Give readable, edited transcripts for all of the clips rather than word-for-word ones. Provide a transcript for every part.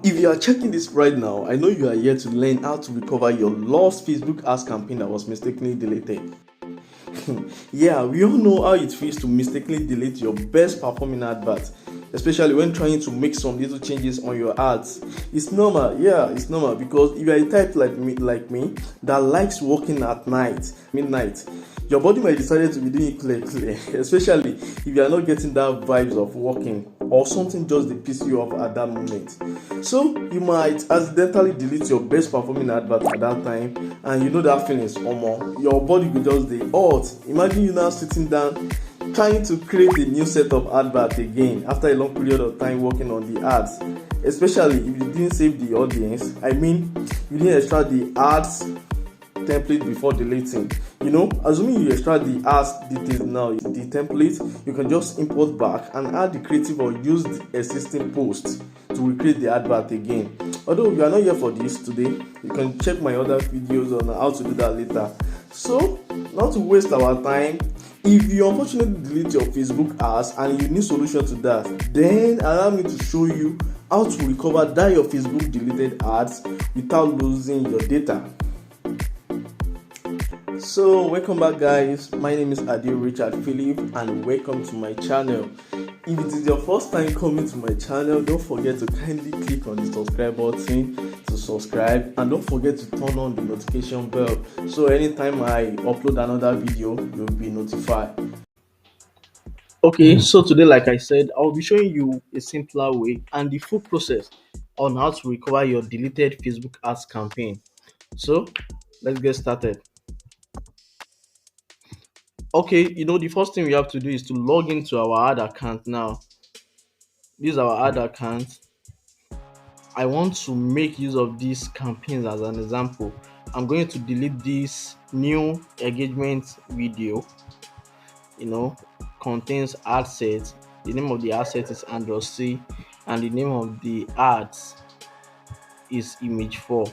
If you are checking this right now, I know you are here to learn how to recover your lost Facebook ads campaign that was mistakenly deleted. Yeah, we all know how it feels to mistakenly delete your best performing advert, especially when trying to make some little changes on your ads. It's normal, yeah, it's normal because if you are a type like me that likes working at night, midnight, your body might decide to be doing it clear, especially if you are not getting that vibes of working or something just dey piss you off at that moment. So you might accidentally delete your best performing advert at that time, and you know that feelings, omo, your body go just dey hot. Imagine you now sitting down trying to create a new set of advert again after a long period of time working on the ads, especially if you didn't save the audience. I mean, you didn't extract the ads template before deleting. Assuming you extract the ads details now, the template, you can just import back and add the creative or use the existing post to recreate the advert again. Although you are not here for this today, you can check my other videos on how to do that later. So, not to waste our time, if you unfortunately delete your Facebook ads and you need solution to that, then allow me to show you how to recover that your Facebook deleted ads without losing your data. So welcome back, guys. My name is Adil Richard Philip and welcome to my channel. If it is your first time coming to my channel, don't forget to kindly click on the subscribe button to subscribe, and don't forget to turn on the notification bell so anytime I upload another video you'll be notified. Okay, so today, like I said, I'll be showing you a simpler way and the full process on how to recover your deleted Facebook ads campaign. So let's get started. Okay, the first thing we have to do is to log into our ad account now. This is our ad account. I want to make use of these campaigns as an example. I'm going to delete this new engagement video. Contains ad set. The name of the ad set is Android C, and the name of the ads is image 4.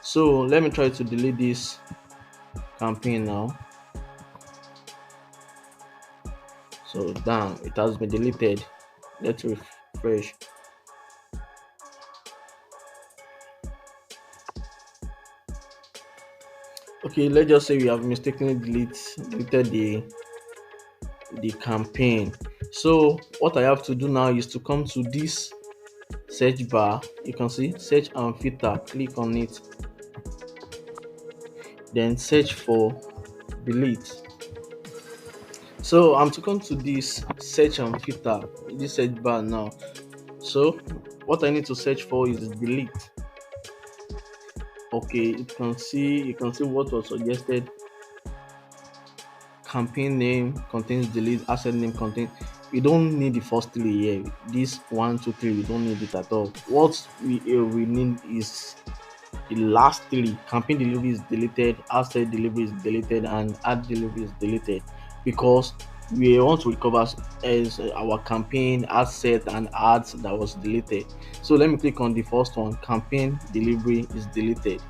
So let me try to delete this campaign now. So damn, it has been deleted. Let's refresh. Okay, let's just say we have mistakenly deleted the campaign. So what I have to do now is to come to this search bar. You can see search and filter. Click on it, then search for delete. So I'm to come to this search and filter, this search bar now. So what I need to search for is delete. Okay, you can see what was suggested. Campaign name contains delete, asset name contains. We don't need the first three here. This 1, 2, 3, we don't need it at all. What we need is the last three. Campaign delivery is deleted, asset delivery is deleted, and ad delivery is deleted, because we want to recover as our campaign asset and ads that was deleted. So let me click on the first one. Campaign delivery is deleted.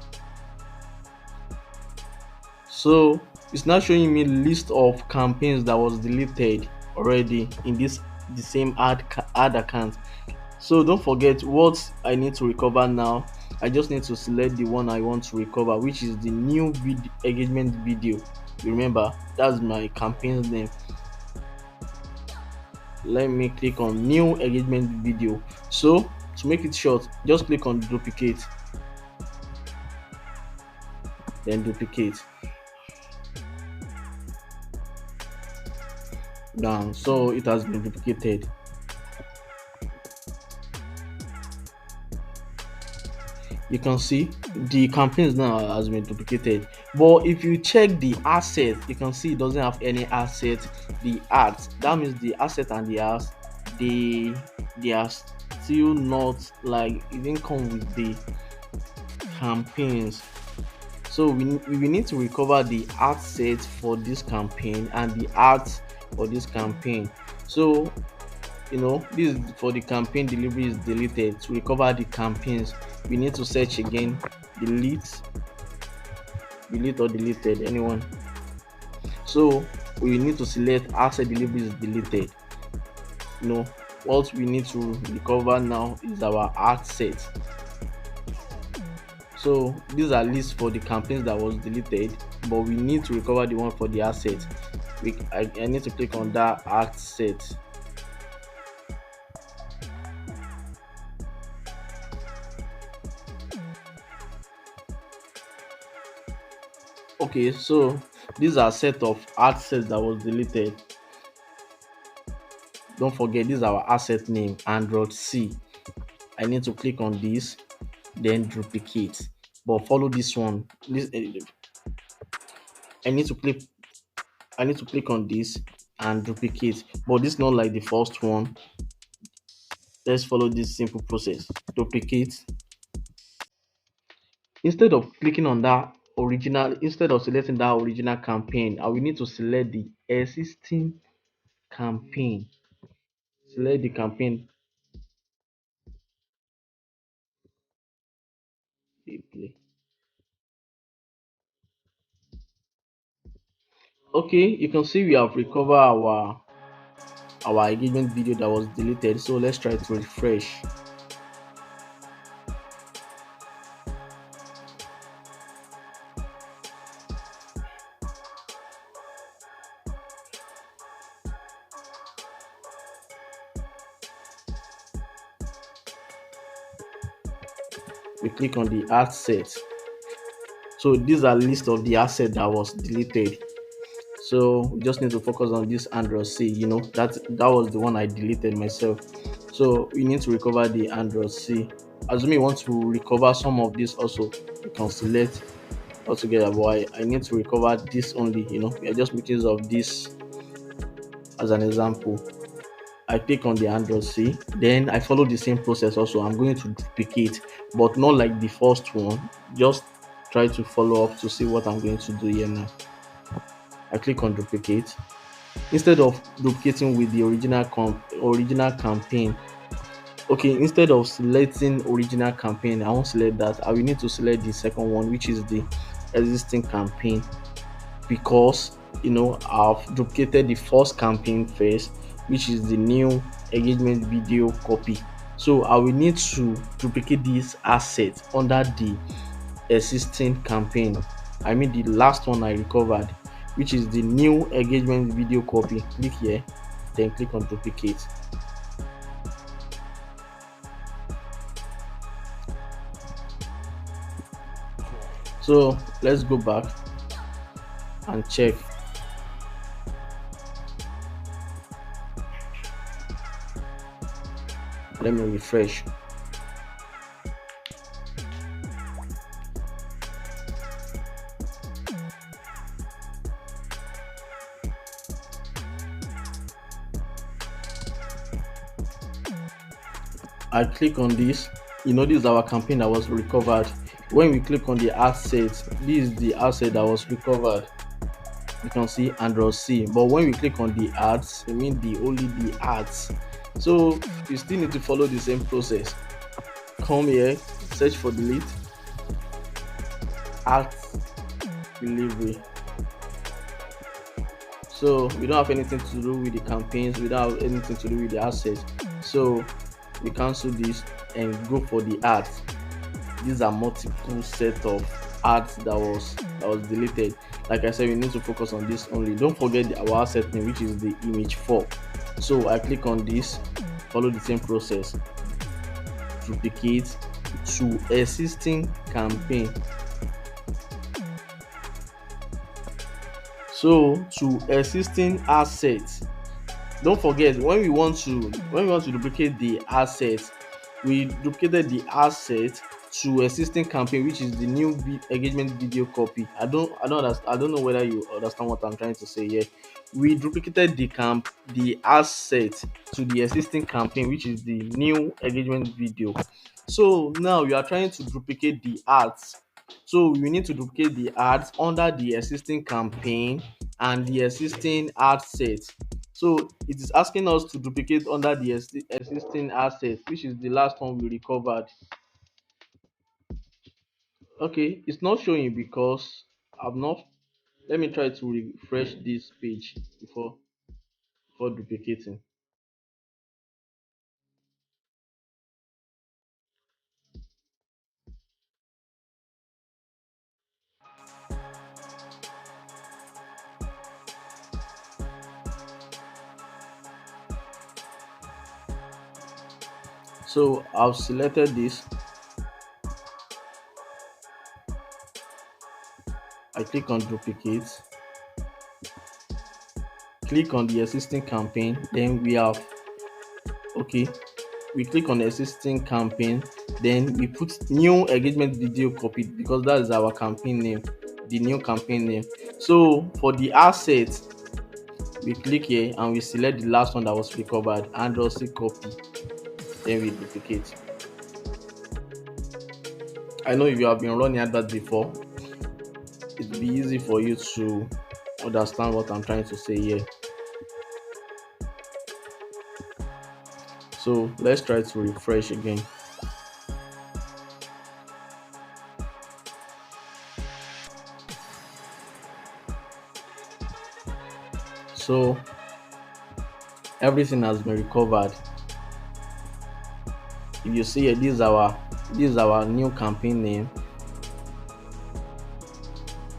So it's now showing me list of campaigns that was deleted already in the same ad account. So don't forget what I need to recover now. I just need to select the one I want to recover, which is the new engagement video. You remember, that's my campaign's name. Let me click on new engagement video. So to make it short, just click on duplicate, then duplicate. Down, so it has been duplicated. You can see the campaigns now has been duplicated, but if you check the asset, you can see it doesn't have any asset. The ads, that means the asset and the ads, they are still not, like, it didn't come with the campaigns. So we need to recover the asset for this campaign and the ads for this campaign. So this is for the campaign delivery is deleted. To recover the campaigns, we need to search again, delete or deleted, anyone. So we need to select asset delivery is deleted. what we need to recover now is our art set. So these are lists for the campaigns that was deleted, but we need to recover the one for the asset. I need to click on that art set. Okay, so these are set of art sets that was deleted. Don't forget, this is our asset name, Android C. I need to click on this, then duplicate. But follow this one. I need to click. I need to click on this and duplicate. But this is not like the first one. Let's follow this simple process. Duplicate. Instead of selecting that original campaign, I will need to select the existing campaign. Select the campaign. Play. Okay, you can see we have recovered our engagement video that was deleted. So let's try to refresh. We click on the asset. So these are list of the asset that was deleted. So we just need to focus on this Android C. That was the one I deleted myself. So we need to recover the Android C. Assuming you want to recover some of this also, you can select altogether. But I need to recover this only. We are just making use of this as an example. I click on the Android C, then I follow the same process also. I'm going to duplicate, but not like the first one. Just try to follow up to see what I'm going to do here now. I click on duplicate. Instead of duplicating with the original campaign, okay, instead of selecting original campaign, I won't select that. I will need to select the second one, which is the existing campaign, because I've duplicated the first campaign first, which is the new engagement video copy. So I will need to duplicate this asset under the existing campaign. I mean the last one I recovered, which is the new engagement video copy. Click here, then click on duplicate. So let's go back and check. Let me refresh. I click on this. This is our campaign that was recovered. When we click on the asset, this is the asset that was recovered. You can see Android C. But when we click on the ads, I mean only the ads. So you still need to follow the same process. Come here, search for delete, ads delivery. So we don't have anything to do with the campaigns, we don't have anything to do with the assets. So we cancel this and go for the ads. These are multiple set of ads that was deleted. Like I said, we need to focus on this only. Don't forget our asset name, which is the image 4. So I click on this, follow the same process, duplicate to existing campaign. So to existing assets, don't forget, when we want to duplicate the asset, we duplicated the asset to existing campaign, which is the new engagement video copy. I don't understand. I don't know whether you understand what I'm trying to say here. We duplicated the asset to the existing campaign, which is the new engagement video. So now we are trying to duplicate the ads. So we need to duplicate the ads under the existing campaign and the existing ad set. So it is asking us to duplicate under the existing asset, which is the last one we recovered. Okay, it's not showing because I've not. Let me try to refresh this page before duplicating. So I've selected this. I click on duplicate, click on the existing campaign, then we click on the existing campaign, then we put new engagement video copied because that is our campaign name, the new campaign name. So for the asset, we click here and we select the last one that was recovered and also copy, then we duplicate. I know if you have been running advert before, it'll be easy for you to understand what I'm trying to say here. So let's try to refresh again. So everything has been recovered. If you see here, this is our new campaign name,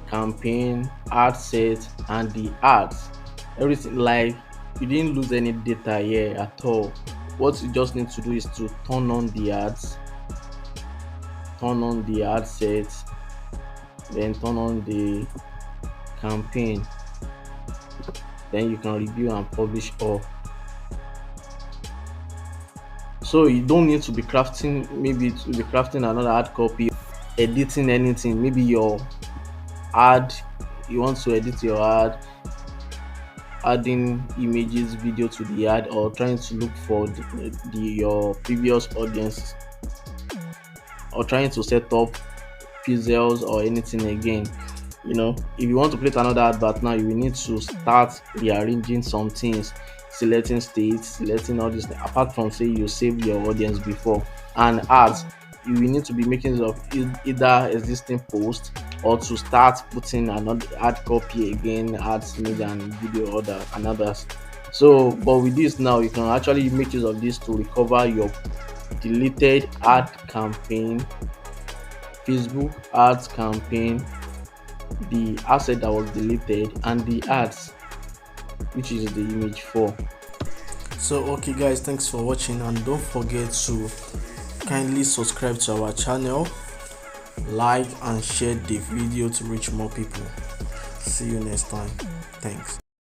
campaign, ad set, and the ads. Everything, like, you didn't lose any data here at all. What you just need to do is to turn on the ads, turn on the ad set, then turn on the campaign, then you can review and publish all. So you don't need to be crafting another ad copy, editing anything. Maybe your ad, you want to edit your ad, adding images, video to the ad, or trying to look for your previous audience, or trying to set up pixels or anything again. If you want to create another advert now, you will need to start rearranging some things, selecting states, selecting all this, apart from say you save your audience before. And ads, you will need to be making use of either existing post or to start putting another ad copy again, ads, image and video order and others. So but with this now, you can actually make use of this to recover your deleted ad campaign, Facebook ads campaign, the asset that was deleted, and the ads, which is the image 4. So okay guys, thanks for watching, and don't forget to kindly subscribe to our channel, like and share the video to reach more people. See you next time. Thanks.